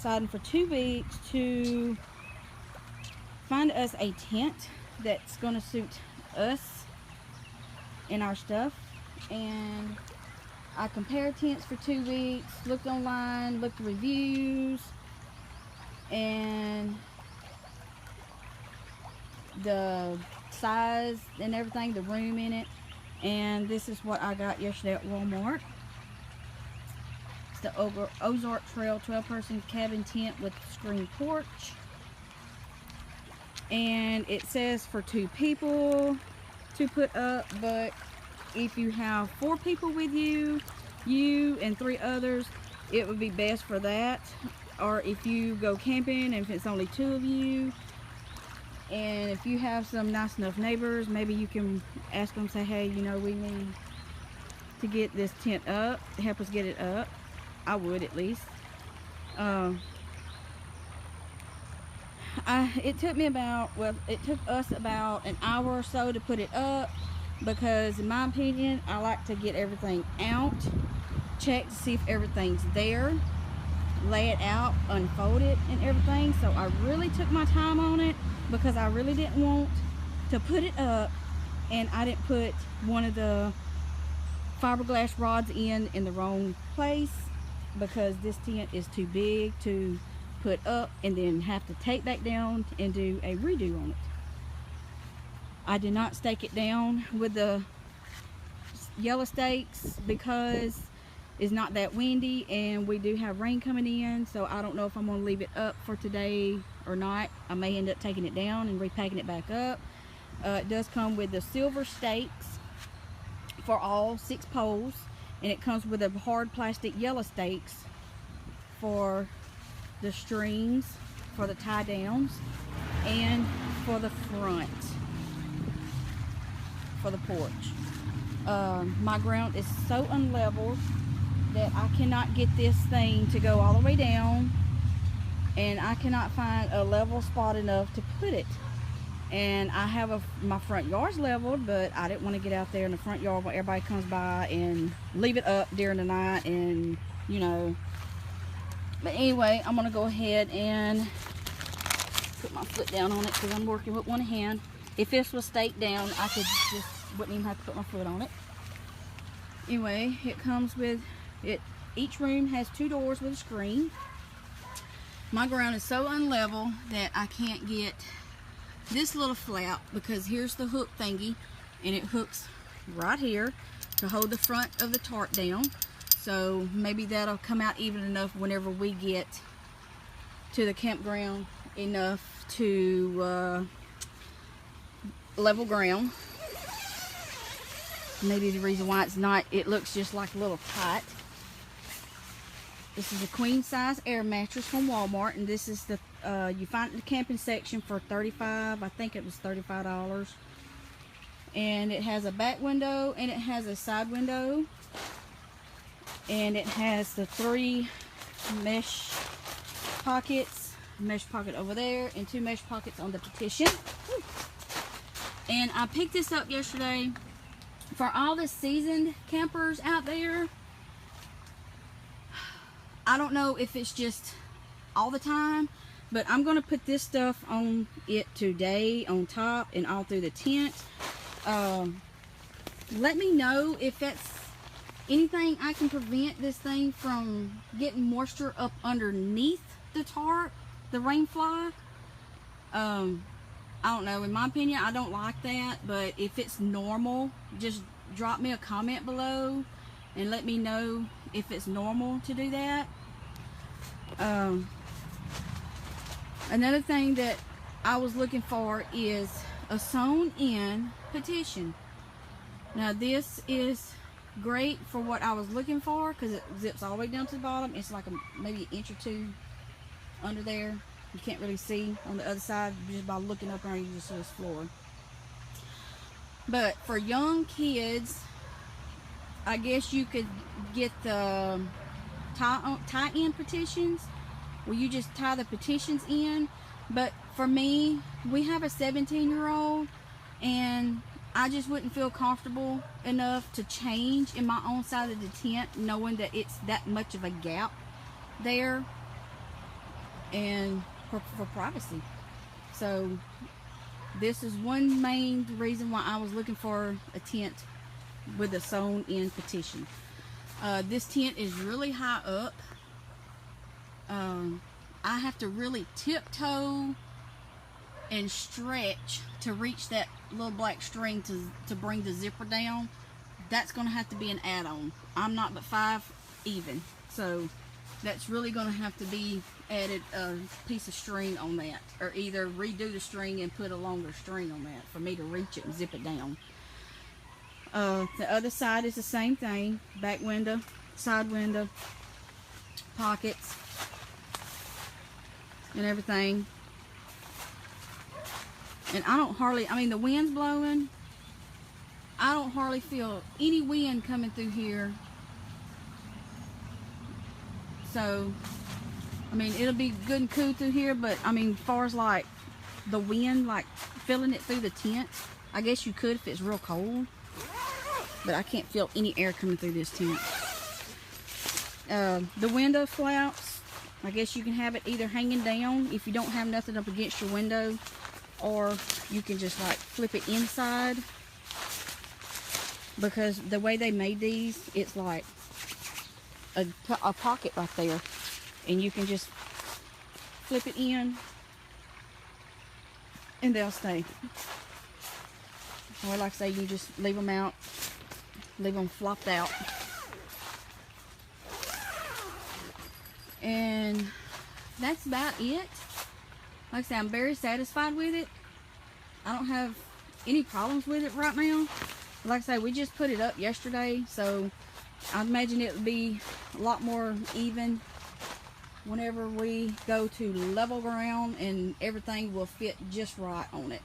deciding for 2 weeks to find us a tent that's going to suit us and our stuff. And I compared tents for 2 weeks, looked online, looked at reviews, and the size and everything, the room in it. And this is what I got yesterday at Walmart. It's the Ozark Trail 12-person cabin tent with screen porch. And it says for 2 people to put up, but if you have 4 people with you and 3 others, it would be best for that. Or if you go camping and if it's only 2 of you, and if you have some nice enough neighbors, maybe you can ask them, say, hey, you know, we need to get this tent up, help us get it up. I would, at least. It took me about, well, it took us about an hour or so to put it up, because in my opinion, I like to get everything out, check to see if everything's there, lay it out, unfold it and everything. So I really took my time on it, because I really didn't want to put it up and I didn't put one of the fiberglass rods in the wrong place, because this tent is too big to put up and then have to take back down and do a redo on it. I did not stake it down with the yellow stakes because it's not that windy and we do have rain coming in, so I don't know if I'm going to leave it up for today or not. I may end up taking it down and repacking it back up. It does come with the silver stakes for all 6 poles, and it comes with a hard plastic yellow stakes for the strings, for the tie downs, and for the front, for the porch. My ground is so unleveled that I cannot get this thing to go all the way down, and I cannot find a level spot enough to put it. And I have my front yard's leveled, but I didn't want to get out there in the front yard when everybody comes by and leave it up during the night, and you know. But anyway, I'm gonna go ahead and put my foot down on it because I'm working with one hand. If this was staked down, I could just wouldn't even have to put my foot on it. Anyway, it comes with it. Each room has 2 doors with a screen. My ground is so unlevel that I can't get this little flap, because here's the hook thingy, and it hooks right here to hold the front of the tarp down. So maybe that'll come out even enough whenever we get to the campground enough to level ground. Maybe the reason why it's not, it looks just like a little tight. This is a queen size air mattress from Walmart, and this is the you find it in the camping section for $35. I think it was $35. And it has a back window and it has a side window, and it has the 3 mesh pockets, mesh pocket over there and 2 mesh pockets on the petition. And I picked this up yesterday for all the seasoned campers out there. I don't know if it's just all the time, but I'm going to put this stuff on it today on top and all through the tent. Let me know if that's anything I can prevent this thing from getting moisture up underneath the tarp, the rain fly. I don't know, in my opinion I don't like that, but if it's normal, just drop me a comment below and let me know if it's normal to do that. Another thing that I was looking for is a sewn in petition. Now this is great for what I was looking for, because it zips all the way down to the bottom. It's like maybe an inch or 2 under there. You can't really see on the other side just by looking up there. You just see this floor. But for young kids, I guess you could get the tie-in petitions, where you just tie the petitions in. But for me, we have a 17-year-old, and I just wouldn't feel comfortable enough to change in my own side of the tent, knowing that it's that much of a gap there. and for privacy. So this is one main reason why I was looking for a tent with a sewn in petition. This tent is really high up. I have to really tiptoe and stretch to reach that little black string to bring the zipper down. That's going to have to be an add-on. I'm not but 5 even, so that's really going to have to be added a piece of string on that, or either redo the string and put a longer string on that for me to reach it and zip it down. The other side is the same thing. Back window, side window, pockets, and everything. And I mean, the wind's blowing. I don't hardly feel any wind coming through here. So, I mean, it'll be good and cool through here, but I mean, as far as like the wind, like feeling it through the tent, I guess you could if it's real cold, but I can't feel any air coming through this tent. The window flaps, I guess you can have it either hanging down if you don't have nothing up against your window, or you can just like flip it inside, because the way they made these, it's like a pocket right there, and you can just flip it in and they'll stay. Or like I say, you just leave them out, leave them flopped out. And that's about it. Like I say, I'm very satisfied with it. I don't have any problems with it right now. Like I say, we just put it up yesterday, so I imagine it would be a lot more even whenever we go to level ground, and everything will fit just right on it.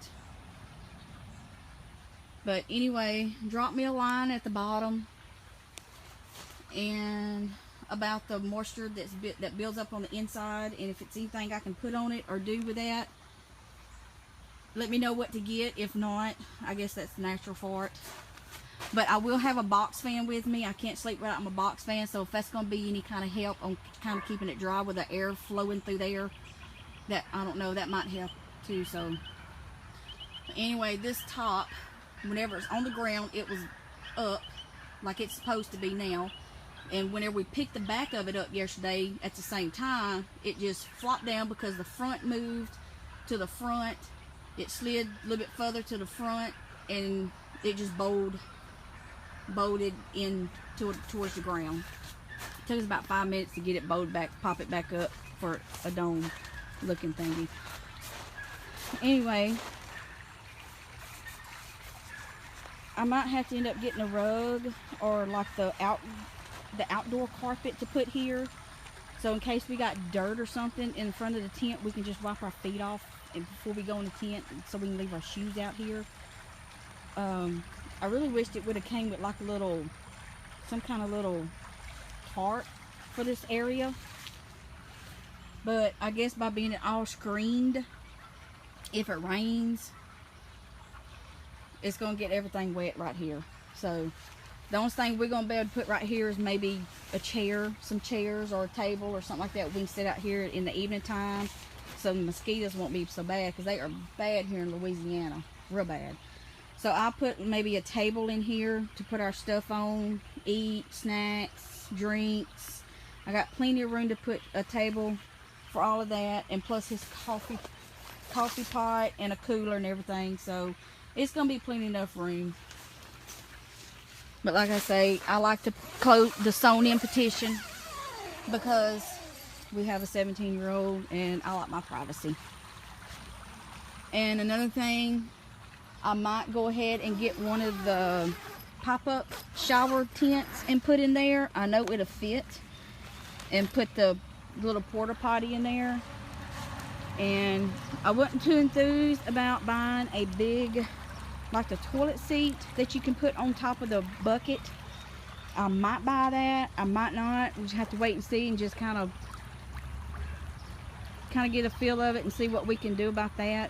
But anyway, drop me a line at the bottom and about the moisture that builds up on the inside, and if it's anything I can put on it or do with that, let me know what to get. If not, I guess that's natural for it. But I will have a box fan with me. I can't sleep without my box fan, so if that's going to be any kind of help on kind of keeping it dry with the air flowing through there, that, I don't know, that might help too. So anyway, this top, whenever it's on the ground, it was up like it's supposed to be now. And whenever we picked the back of it up yesterday at the same time, it just flopped down because the front moved to the front. It slid a little bit further to the front, and it just bolted in towards the ground. It took us about 5 minutes to get it bolted back, pop it back up for a dome looking thingy. Anyway, I might have to end up getting a rug or like the outdoor carpet to put here, so in case we got dirt or something in front of the tent, we can just wipe our feet off and before we go in the tent, so we can leave our shoes out here. I really wished it would have came with like a little, some kind of little tarp for this area, but I guess by being all screened, if it rains, it's gonna get everything wet right here. So the only thing we're gonna be able to put right here is maybe a chair, some chairs, or a table or something like that. We can sit out here in the evening time, so the mosquitoes won't be so bad, because they are bad here in Louisiana, real bad. So I'll put maybe a table in here to put our stuff on, eat, snacks, drinks. I got plenty of room to put a table for all of that, and plus his coffee pot and a cooler and everything. So it's gonna be plenty enough room. But like I say, I like to close the sewn in petition because we have a 17-year-old and I like my privacy. And another thing, I might go ahead and get one of the pop-up shower tents and put in there. I know it'll fit, and put the little porta potty in there. And I wasn't too enthused about buying a big, like the toilet seat that you can put on top of the bucket. I might buy that, I might not. We just have to wait and see, and just kind of get a feel of it and see what we can do about that.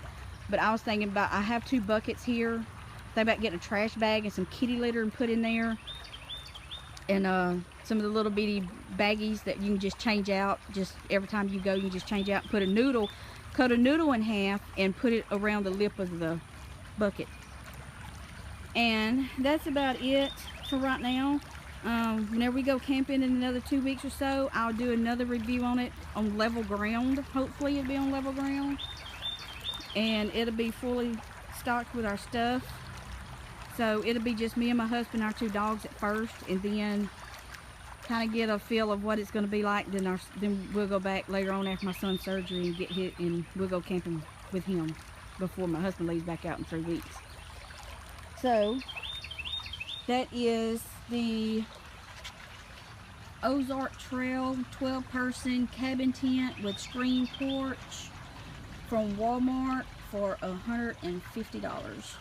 But I was thinking about, I have 2 buckets here. Think about getting a trash bag and some kitty litter and put in there, and some of the little bitty baggies that you can just change out. Just every time you go, you can just change out and put a noodle, cut a noodle in half and put it around the lip of the bucket. And that's about it for right now. Whenever we go camping in another 2 weeks or so, I'll do another review on it on level ground. Hopefully it'll be on level ground, and it'll be fully stocked with our stuff. So it'll be just me and my husband, our 2 dogs at first, and then kind of get a feel of what it's going to be like. Then we'll go back later on after my son's surgery and get hit, and we'll go camping with him before my husband leaves back out in 3 weeks. So that is the Ozark Trail 12-person cabin tent with screen porch from Walmart for $150.